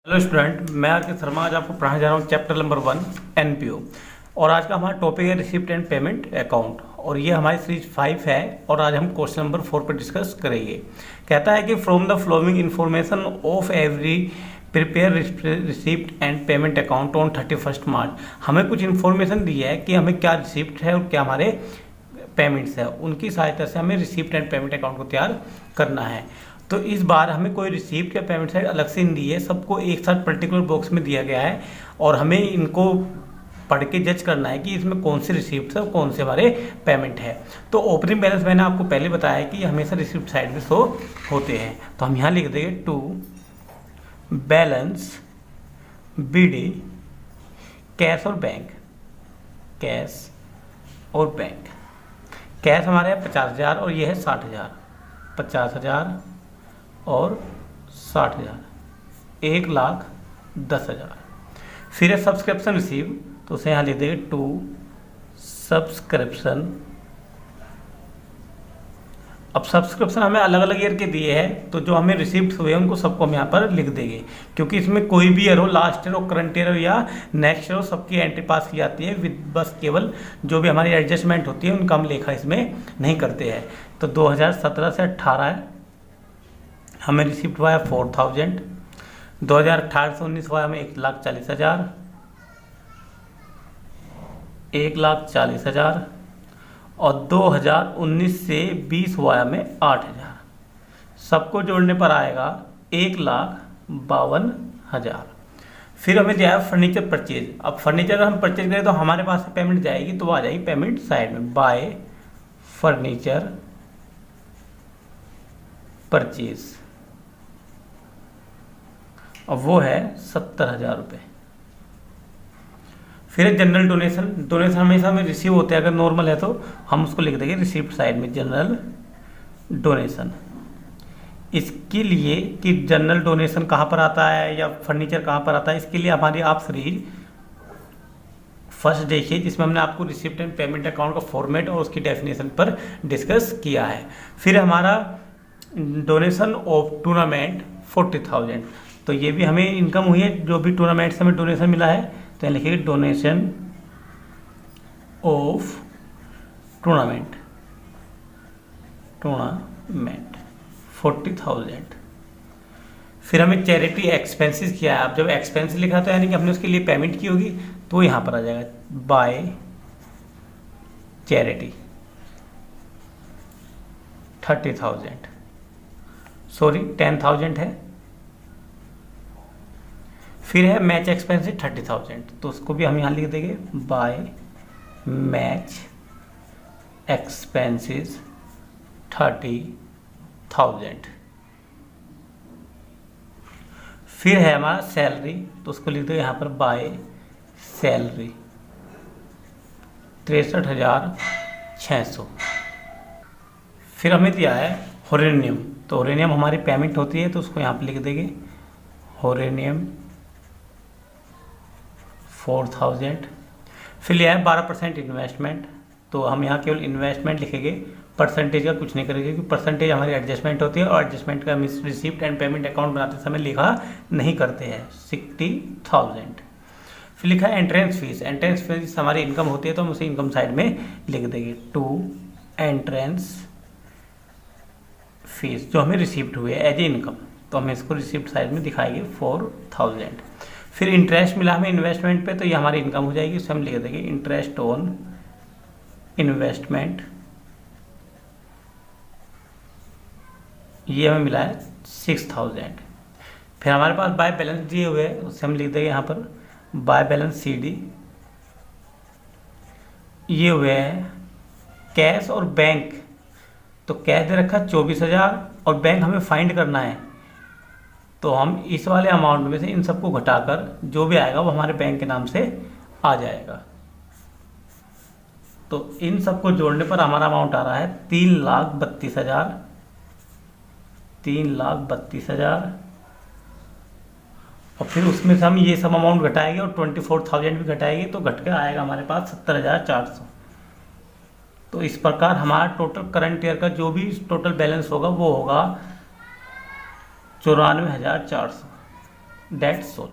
Hello student, मैं R K. Sharma आज आपको पढ़ाने जा रहा हूँ चैप्टर नंबर 1 एनपीओ। और आज का हमारा टॉपिक है रिसिप्ट एंड पेमेंट अकाउंट और ये हमारी सीरीज 5 है और आज हम क्वेश्चन नंबर 4 पर डिस्कस करेंगे। कहता है कि from the flowing information of every prepare receipt and payment account on 31 मार्च। हमें कुछ इन्फॉर्मेशन दी है कि हमें क्या रिसिप्ट है और क्या हमारे पेमेंट्स है, उनकी सहायता से हमें रिसिप्ट एंड पेमेंट अकाउंट को तैयार करना है। तो इस बार हमें कोई रिसिप्ट या पेमेंट साइड अलग से नहीं दी है, सबको एक साथ पर्टिकुलर बॉक्स में दिया गया है और हमें इनको पढ़ के जज करना है कि इसमें कौन से रिसिप्ट है और कौन से हमारे पेमेंट है। तो ओपनिंग बैलेंस मैंने आपको पहले बताया है कि हमेशा रिसिप्ट साइड में शो होते हैं, तो हम यहाँ लिख देंगे टू बैलेंस बीडी कैश और बैंक। कैश और बैंक, कैश हमारे है 50,000 और ये है 60,000। 50,000 और 60,000, 1,10,000। फिर है सब्सक्रिप्शन रिसीव, तो उसे यहाँ लिख देंगे टू सब्सक्रिप्शन। अब सब्सक्रिप्शन हमें अलग अलग ईयर के दिए हैं, तो जो हमें रिसिप्ट हुए उनको सबको हम यहाँ पर लिख देंगे, क्योंकि इसमें कोई भी ईयर हो, लास्ट ईयर हो, करंट ईयर हो या नेक्स्ट ईयर हो, सबकी एंट्री पास की जाती है विद बस केवल जो भी हमारी एडजस्टमेंट होती है उनका हम लेखा इसमें नहीं करते हैं। तो 2017 से 18 हमें रिसिप्ट हुआ है 4,000। 2018 से 19 हुआ है हमें 1,40,000, 1,40,000 और 2019 से 20 हुआ है हमें 8,000। सबको जोड़ने पर आएगा 1,52,000। फिर हमें दिया है फर्नीचर परचेज। अब फर्नीचर अगर हम परचेज करें तो हमारे पास पेमेंट जाएगी, तो वो आ जाएगी पेमेंट साइड में बाय फर्नीचर परचेज। अब वो है 70,000 रुपये। फिर जनरल डोनेशन। डोनेशन हमेशा में रिसीव होते हैं, अगर नॉर्मल है तो हम उसको लिख देंगे रिसिप्ट साइड में जनरल डोनेशन। इसके लिए कि जनरल डोनेशन कहाँ पर आता है या फर्नीचर कहाँ पर आता है, इसके लिए हमारी आप सीरीज फर्स्ट देखिए, जिसमें हमने आपको रिसिप्ट एंड पेमेंट अकाउंट का फॉर्मेट और उसकी डेफिनेशन पर डिस्कस किया है। फिर हमारा डोनेशन ऑफ टूर्नामेंट 40,000, तो ये भी हमें इनकम हुई है, जो भी टूर्नामेंट से हमें डोनेशन मिला है, तो यहाँ लिखिए डोनेशन ऑफ टूर्नामेंट 40,000। फिर हमें चैरिटी एक्सपेंसेस किया है। अब जब एक्सपेंस लिखा तो यानी कि हमने उसके लिए पेमेंट की होगी, तो यहाँ पर आ जाएगा बाय चैरिटी 30,000, सॉरी 10,000 है। फिर है मैच एक्सपेंसेस 30,000, तो उसको भी हम यहाँ लिख देंगे बाय मैच एक्सपेंसेस 30,000। फिर है हमारा सैलरी, तो उसको लिख देंगे यहाँ पर बाय सैलरी 63,600। फिर हमें दिया है होरेनियम, तो होरेनियम हमारी पेमेंट होती है, तो उसको यहाँ पर लिख देंगे होरेनियम 4,000। फिर लिया है 12% इन्वेस्टमेंट, तो हम यहाँ केवल इन्वेस्टमेंट लिखेंगे, परसेंटेज का कुछ नहीं करेंगे, क्योंकि परसेंटेज हमारी एडजस्टमेंट होती है और एडजस्टमेंट का हम इस रिसिप्ट एंड पेमेंट अकाउंट बनाते समय लिखा नहीं करते हैं। 60,000। फिर लिखा है एंट्रेंस फीस। एंट्रेंस फीस हमारी इनकम होती है, तो हम उसे इनकम साइड में लिख देंगे टू एंट्रेंस फीस, जो हमें रिसिप्ट हुए एज ए इनकम, तो हम इसको रिसिप्ट साइड में दिखाएंगे 4,000। फिर इंटरेस्ट मिला हमें इन्वेस्टमेंट पे, तो ये हमारी इनकम हो जाएगी, उसे हम लिख देंगे इंटरेस्ट ऑन इन्वेस्टमेंट। ये हमें मिला है 6,000। फिर हमारे पास बाय बैलेंस दिए हुए हैं, उससे हम लिख देंगे यहाँ पर बाय बैलेंस CD। ये हुए हैं कैश और बैंक, तो कैश दे रखा 24,000 और बैंक हमें फाइंड करना है, तो हम इस वाले अमाउंट में से इन सबको घटाकर जो भी आएगा वो हमारे बैंक के नाम से आ जाएगा। तो इन सबको जोड़ने पर हमारा अमाउंट आ रहा है 3,32,000। 3,32,000 और फिर उसमें से हम ये सब अमाउंट घटाएंगे और 24,000 भी घटाएंगे, तो घट के आएगा हमारे पास 70,400। तो इस प्रकार हमारा टोटल करंट ईयर का जो भी टोटल बैलेंस होगा वो होगा 94,400। That's all.